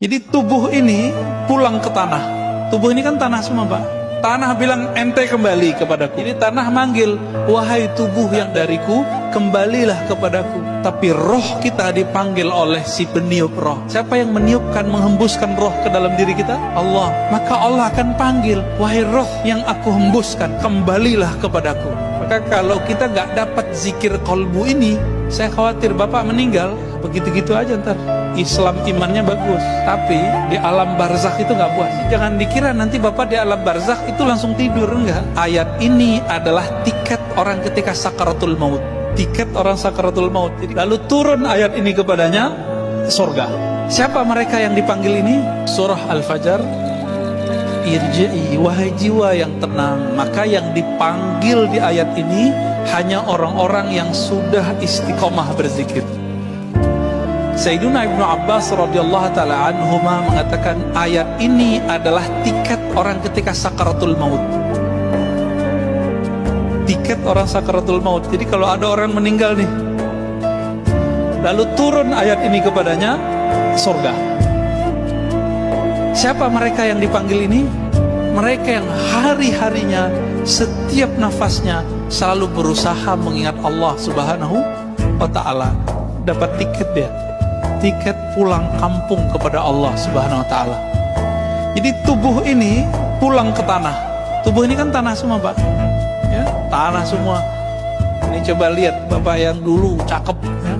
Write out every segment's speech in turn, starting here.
Jadi tubuh ini pulang ke tanah. Tubuh ini kan tanah semua, Pak. Tanah bilang ente kembali kepadaku. Jadi tanah manggil, wahai tubuh yang dariku, kembalilah kepadaku. Tapi roh kita dipanggil oleh si peniup roh. Siapa yang meniupkan, menghembuskan roh ke dalam diri kita? Allah. Maka Allah akan panggil, wahai roh yang aku hembuskan, kembalilah kepadaku. Maka kalau kita gak dapat zikir kolbu ini, saya khawatir Bapak meninggal begitu-gitu aja ntar. Islam imannya bagus, tapi di alam barzakh itu gak puas. Jangan dikira nanti Bapak di alam barzakh itu langsung tidur, enggak. Ayat ini adalah tiket orang ketika sakaratul maut. Tiket orang sakaratul maut. Jadi, lalu turun ayat ini kepadanya, surga. Siapa mereka yang dipanggil ini? Surah Al-Fajr. Irji'i, wahai jiwa yang tenang. Maka yang dipanggil di ayat ini hanya orang-orang yang sudah istiqomah berzikir. Sayyiduna Ibnu Abbas radhiyallahu ta'ala anhuma mengatakan ayat ini adalah tiket orang ketika sakaratul maut. Tiket orang sakaratul maut. Jadi kalau ada orang meninggal nih, lalu turun ayat ini kepadanya, surga. Siapa mereka yang dipanggil ini? Mereka yang hari-harinya, setiap nafasnya selalu berusaha mengingat Allah Subhanahu wa ta'ala. Dapat tiket dia, tiket pulang kampung kepada Allah Subhanahu wa ta'ala. Jadi tubuh ini pulang ke tanah. Tubuh ini kan tanah semua, Pak, ya, tanah semua. Ini coba lihat Bapak yang dulu cakep, ya.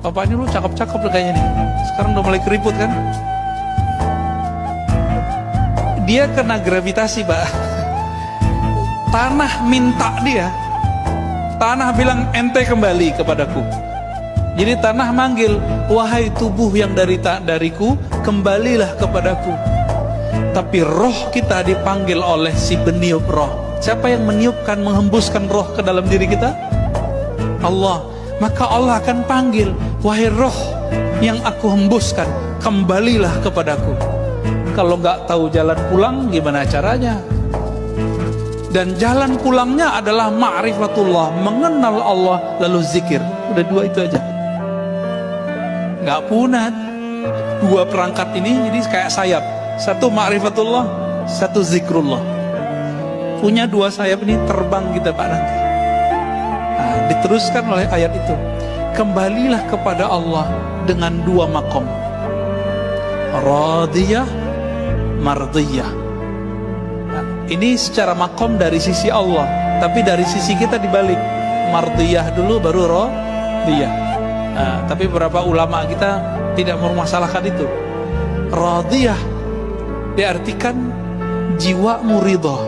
Bapak ini dulu cakep-cakep kayaknya nih. Sekarang udah mulai keriput kan. Dia kena gravitasi, Pak. Tanah minta dia. Tanah bilang ente kembali kepadaku. Jadi tanah manggil, wahai tubuh yang dariku, kembalilah kepadaku. Tapi roh kita dipanggil oleh si peniup roh. Siapa yang meniupkan, menghembuskan roh ke dalam diri kita? Allah. Maka Allah akan panggil, wahai roh yang aku hembuskan, kembalilah kepadaku. Kalau nggak tahu jalan pulang, gimana caranya? Dan jalan pulangnya adalah ma'rifatullah, mengenal Allah lalu zikir. Udah dua itu aja. Nggak punat. Dua perangkat ini jadi kayak sayap. Satu ma'rifatullah, satu zikrullah. Punya dua sayap ini terbang kita, Pak, nanti. Nah, diteruskan oleh ayat itu. Kembalilah kepada Allah dengan dua makom. Radiyah, mardiyah. Nah, ini secara makom dari sisi Allah, tapi dari sisi kita dibalik. Mardiyah dulu baru radiyah. Nah, tapi beberapa ulama kita tidak mempermasalahkan itu. Radiyah diartikan jiwamu ridha.